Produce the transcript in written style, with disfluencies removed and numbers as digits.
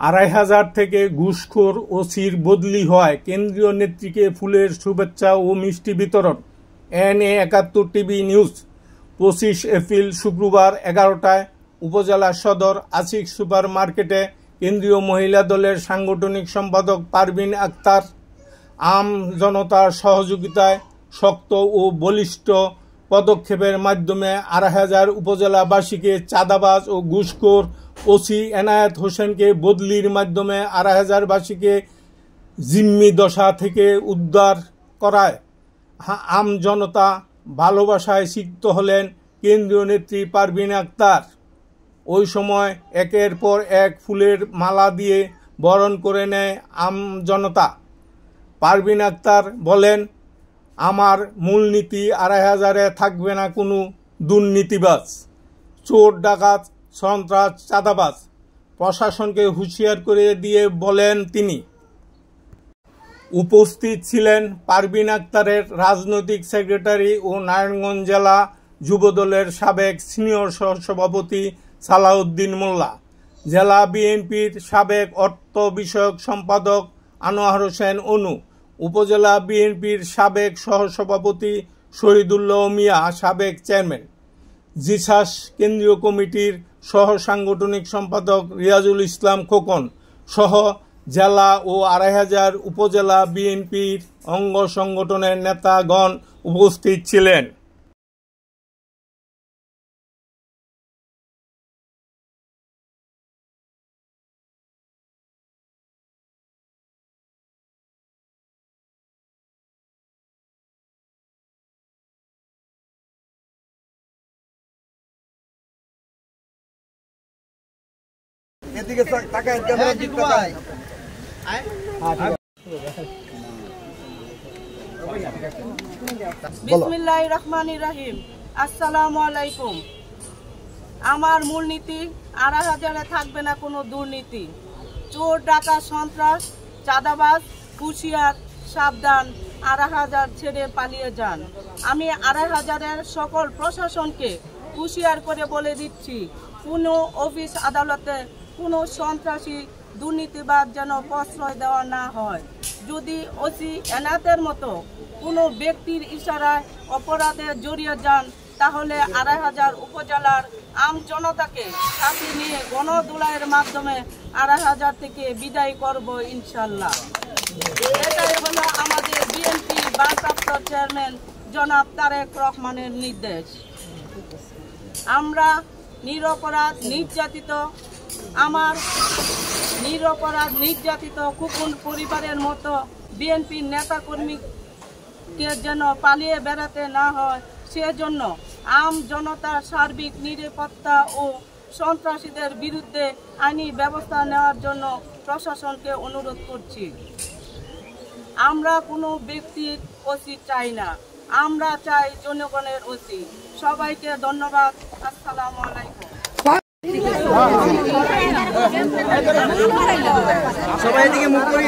২৫০০ থেকে ঘুষখোর ওসির বদলি হওয়ায় কেন্দ্রীয় নেত্রীকে ফুলের শুভেচ্ছা ও মিষ্টি বিতরণ। NA৭১ টিভি নিউজ। ২৫ এপ্রিল শুক্রবার ১১টায় উপজেলা সদর আশিক সুপার মার্কেটে কেন্দ্রীয় মহিলা দলের সাংগঠনিক সম্পাদক পারভিন আক্তার আম জনতার সহযোগিতায় শক্ত ও বলিষ্ঠ পদক্ষেপের মাধ্যমে ২৫০০ উপজেলাবাসীকে চাঁদাবাজ ও ঘুষখোর ওসি এনায়েত হোসেনকে বদলির মাধ্যমে ২৫০০বাসীকে জিম্মি দশা থেকে উদ্ধার করায় আম জনতা ভালোবাসায় সিক্ত হলেন কেন্দ্রীয় নেত্রী পারভিন আক্তার। ওই সময় একের পর এক ফুলের মালা দিয়ে বরণ করে নেয় আম জনতা। পারভিন আক্তার বলেন, আমার মূলনীতি ২৫০০-এ থাকবে না কোনো দুর্নীতিবাজ, চোর, ডাকাত, সন্ত্রাস, চাঁদাবাজ। প্রশাসনকে হুঁশিয়ার করে দিয়ে বলেন তিনি। উপস্থিত ছিলেন পারভিন আক্তারের রাজনৈতিক সেক্রেটারি ও নারায়ণগঞ্জ জেলা যুবদলের সাবেক সিনিয়র সহসভাপতি সালাউদ্দিন মোল্লা, জেলা বিএনপির সাবেক অর্থ বিষয়ক সম্পাদক আনোয়ার হোসেন অনু, উপজেলা বিএনপির সাবেক সহসভাপতি শহীদুল্লাহ মিয়া, সাবেক চেয়ারম্যান, জিসাস কেন্দ্রীয় কমিটির সহ সাংগঠনিক সম্পাদক রিয়াজুল ইসলাম খোকন সহ জেলা ও ২৫০০ উপজেলা বিএনপির অঙ্গ সংগঠনের নেতাগণ উপস্থিত ছিলেন। বিসমিল্লাহির রহমানির রহিম। আসসালামু আলাইকুম। আমার মূলনীতি ২৫০০-এ থাকবে না কোনো দুর্নীতি, চোর, ডাকাত, সন্ত্রাস, চাঁদাবাজ, হুঁশিয়ার, সাবধান, ২৫০০ ছেড়ে পালিয়ে যান। আমি ২৫০০-এর সকল প্রশাসনকে হুঁশিয়ার করে বলে দিচ্ছি, কোনো অফিস আদালতে কোনো সন্ত্রাসী দুর্নীতিবাদ যেন প্রশ্রয় দেওয়া না হয়। যদি ওসি এনায়েতের মতো কোনো ব্যক্তির ইশারায় অপরাধে জড়িয়ে যান, তাহলে ২৫০০ উপজেলার আম জনতাকে সাথে নিয়ে গণদোলাইয়ের মাধ্যমে ২৫০০ থেকে বিদায় করব ইনশাল্লাহ। এটাই হলো আমাদের বিএনপি ভারপ্রাপ্ত চেয়ারম্যান জনাব তারেক রহমানের নির্দেশ। আমরা নিরপরাধ নির্যাতিত খোকন পরিবারের মতো বিএনপির নেতাকর্মীকে যেন পালিয়ে বেড়াতে না হয়, সেজন্য আম জনতার সার্বিক নিরাপত্তা ও সন্ত্রাসীদের বিরুদ্ধে আইনি ব্যবস্থা নেওয়ার জন্য প্রশাসনকে অনুরোধ করছি। আমরা কোনো ব্যক্তির ওসি চাই না, আমরা চাই জনগণের ওসি। সবাইকে ধন্যবাদ। আসসালামু আলাইকুম। সবাই দিকে মুখ করি।